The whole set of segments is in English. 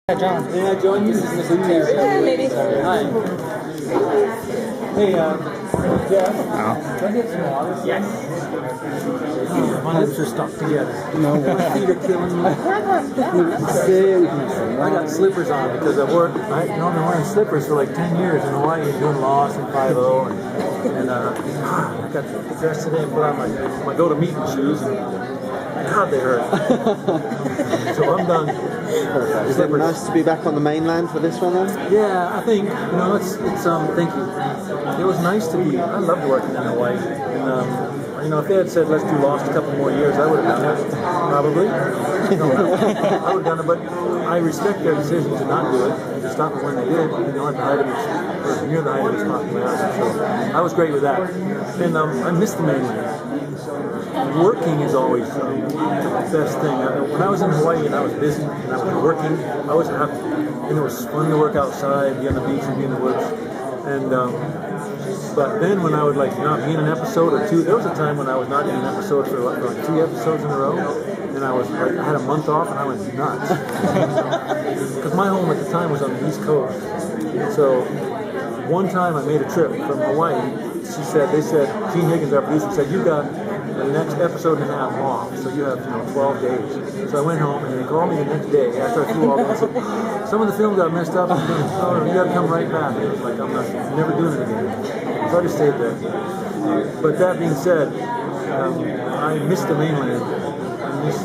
Yeah, John. May I join you? This is Mr. Terry. Yeah, maybe. Hi. Hey, Jeff. Can I get some water? Yes. My lips are stuck together. No. My feet are killing me. I got slippers on because I normally wearing slippers for like 10 years in Hawaii doing Lost and 5-0. And I got dressed today and put on my go-to-meeting shoes. And God, they hurt. So I'm done. Perfect. Is it nice to be back on the mainland for this one then? Yeah, I think, thank you. It was nice to be, I loved working in Hawaii. And, if they had said, let's do Lost a couple more years, I would have done it, probably. I would have done it, but I respect their decision to not do it, and to stop it when they did, at the height of its, near the height of its popularity. So I was great with that. And I miss the mainland. Working is always the best thing. When I was in Hawaii and I was busy and I was working, I was happy. And it was fun to work outside, be on the beach and be in the woods. And but then when I would not be in an episode or two, there was a time when I was not in an episode for like 3 episodes in a row, and I had a month off and I went nuts. Because my home at the time was on the East Coast. So one time I made a trip from Hawaii. They said, Gene Higgins, our producer, said, you got the next episode and a half off, so you have 12 days. So I went home and they called me the next day after I flew all over and said, some of the film got messed up, and you got to come right back. It was like, I'm never doing it again. So I just stayed there. But that being said, I miss the mainland. I miss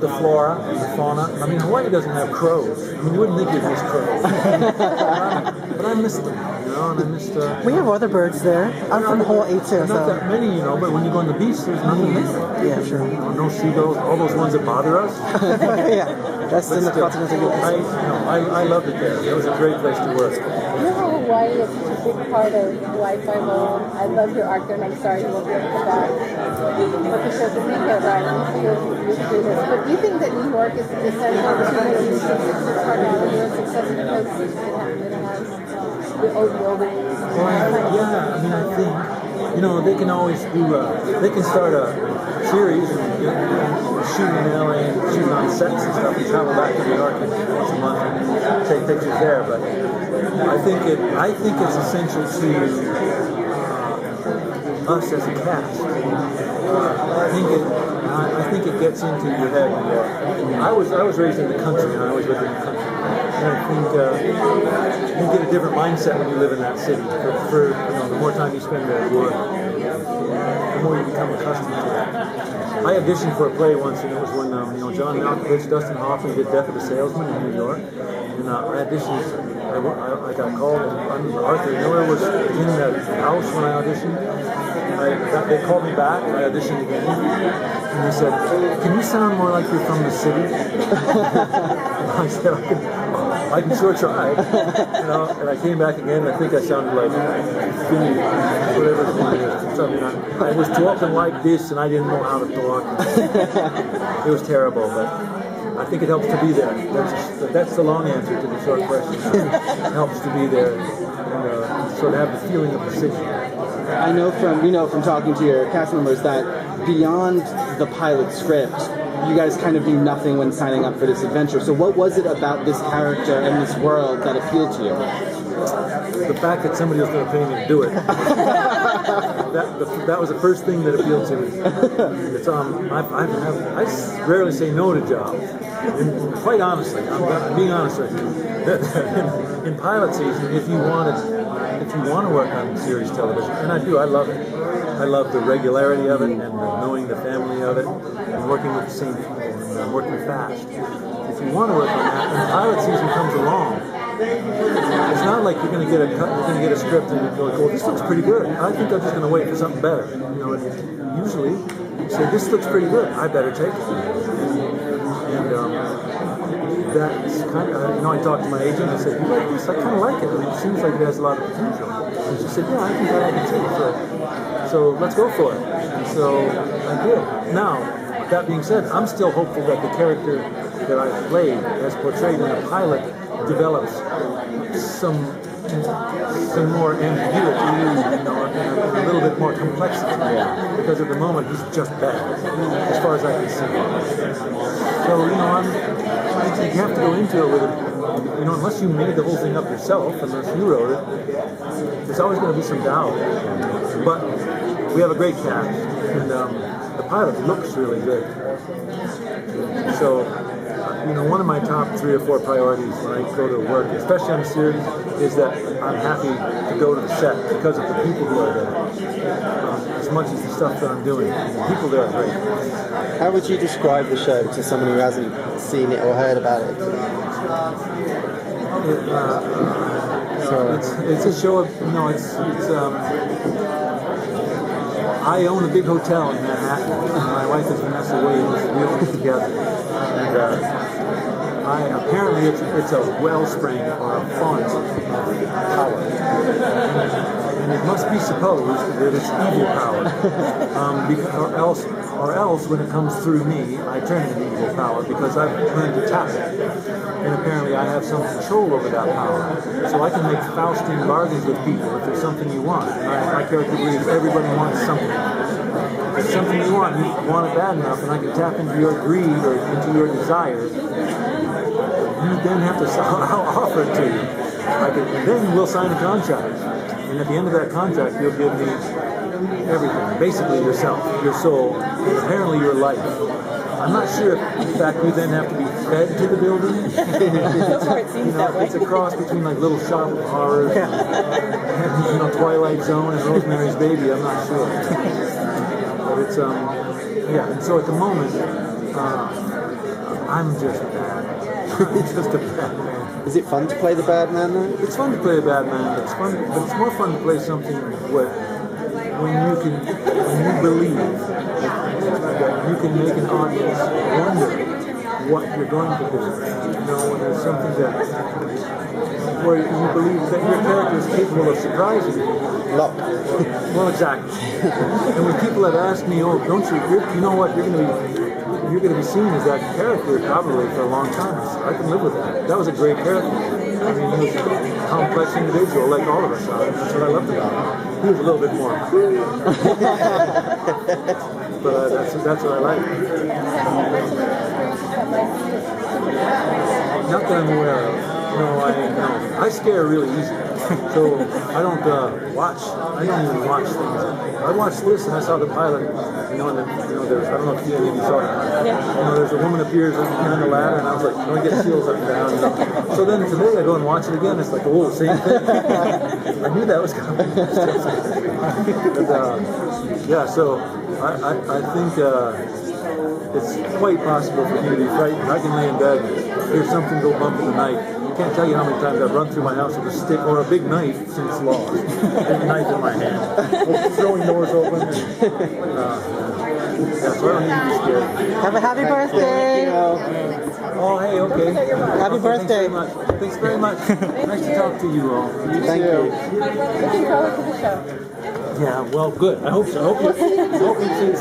the flora, the fauna. I mean, Hawaii doesn't have crows. I mean, you wouldn't think you'd miss crows. But I miss them, and I missed... We have other birds there. I'm from Hawaii too, Not so... that many, but when you go on the beach, there's nothing there. Yeah, sure. No seagulls, all those ones that bother us. Yeah, that's in the continental US. I loved it there. It was a great place to work. You know how Hawaii is such a big part of Hawaii Five-0. I love your art there, and I'm sorry you won't be able to come back. But the show can make it right. I'm sure you do this. But do you think that New York is essential to the part of your success because it has the old buildings? Yeah, I think, they can always do, they can start a series and shooting in LA and shooting on sets and stuff and travel back to New York once a month and take pictures there. But I think it's essential to us as a cast. I think it gets into your head. I was raised in the country and I always lived in the country. And I think you get a different mindset when you live in that city. For the more time you spend there, the more you become accustomed to it. I auditioned for a play once, and it was when John Malkovich, Dustin Hoffman did Death of a Salesman in New York. And I auditioned. I got called. Arthur Miller was in the house when I auditioned. They called me back. I auditioned again, and they said, "Can you sound more like you're from the city?" I said, I can sure try. And I came back again, and I think I sounded like Finny, whatever his name is. Something I was talking like this, and I didn't know how to talk. It was terrible, but I think it helps to be there. That's the long answer to the short question. It helps to be there and sort of have the feeling of the city. I know from talking to your cast members that beyond the pilot script, you guys kind of knew nothing when signing up for this adventure. So what was it about this character and this world that appealed to you? The fact that somebody was going to pay me to do it. that was the first thing that appealed to me. It's, I rarely say no to jobs. And quite honestly, I'm being honest with you. In pilot season, if you want to work on series television, and I do, I love it. I love the regularity of it and knowing the family of it and working with the same people and working fast. If you want to work on that, when pilot season comes along, it's not like you're going to get a script and you're like, well, this looks pretty good. I think I'm just going to wait for something better. Usually you say, this looks pretty good. I better take it. And that's kind of, I talked to my agent. I said, you like this? I kind of like it. It seems like it has a lot of potential. And she said, yeah, I think I like it too. So let's go for it. And so I did. Now, that being said, I'm still hopeful that the character that I played, as portrayed in the pilot, develops some some more ambiguity, and a little bit more complexity. Because at the moment he's just bad, as far as I can see. So you have to go into it with unless you made the whole thing up yourself, unless you wrote it, there's always going to be some doubt. But we have a great cast, and the pilot looks really good. So, one of my top 3 or 4 priorities when I go to work, especially on the series, is that I'm happy to go to the set because of the people who are there. As much as the stuff that I'm doing, the people there are great. How would you describe the show to someone who hasn't seen it or heard about it? It's a show of I own a big hotel in Manhattan. My wife is Vanessa Williams. We own it together, and apparently it's a wellspring or a font of power, and it must be supposed that it's evil power, or else when it comes through me, I turn it into evil power because I've learned to tap it, and apparently I have some control over that power, so I can make Faustian bargains with people if there's something you want. My character believes everybody wants something. If it's something you want it bad enough, and I can tap into your greed or into your desire. You then have to offer it to you. Then we'll sign a contract, and at the end of that contract, you'll give me everything, basically yourself, your soul, and apparently your life. I'm not sure if, in fact, you then have to be fed to the building. So far it seems that way. It's a cross between like Little Shop of Horrors and Twilight Zone and Rosemary's Baby. I'm not sure, but it's And so at the moment, I'm just bad. Just a bad man. Is it fun to play the bad man though? It's fun to play a bad man. It's fun, but it's more fun to play something when you believe that you can make an audience wonder what you're going to do. When there's something where you believe that your character is capable of surprising you. Lock. Well, exactly. And when people have asked me, "Oh, don't you know what you're going to be seen as that character probably for a long time." I can live with that. That was a great character. I mean, he was a complex individual like all of us are. That's what I loved about him. He was a little bit more. But that's what I like. Not that I'm aware of. No, I scare really easy. So I don't even watch things. I watched this and I saw the pilot. There's, I don't know if any of you saw it. There's a woman appears behind the ladder, and I was like, I get chills up and down. So then today I go and watch it again. It's like, oh, same thing. I knew that was coming. So I think it's quite possible for me to be frightened. I can lay in bed and hear something go bump in the night. I can't tell you how many times I've run through my house with a stick or a big knife since lost. Big knife in my hand. Throwing doors open. So I don't need to be scared. Have a happy birthday. Oh, hey, okay. Happy birthday. Thanks very much. Nice to talk to you all. Thank you. Looking forward to the show. Yeah, well, good. I hope so. I hope you see